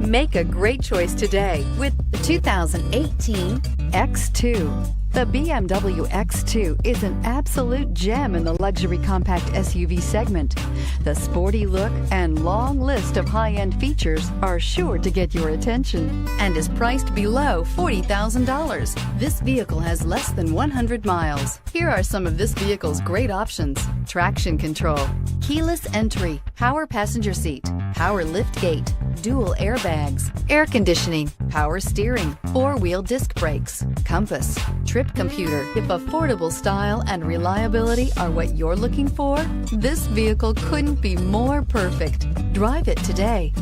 Make a great choice today with the 2018 X2. The BMW X2 is an absolute gem in the luxury compact SUV segment. The sporty look and long list of high-end features are sure to get your attention and is priced below $40,000. This vehicle has less than 100 miles. Here are some of this vehicle's great options: traction control, keyless entry, power passenger seat, power lift gate, dual airbags, air conditioning, power steering, four-wheel disc brakes, compass, trip computer. If affordable style and reliability are what you're looking for, this vehicle couldn't be more perfect. Drive it today.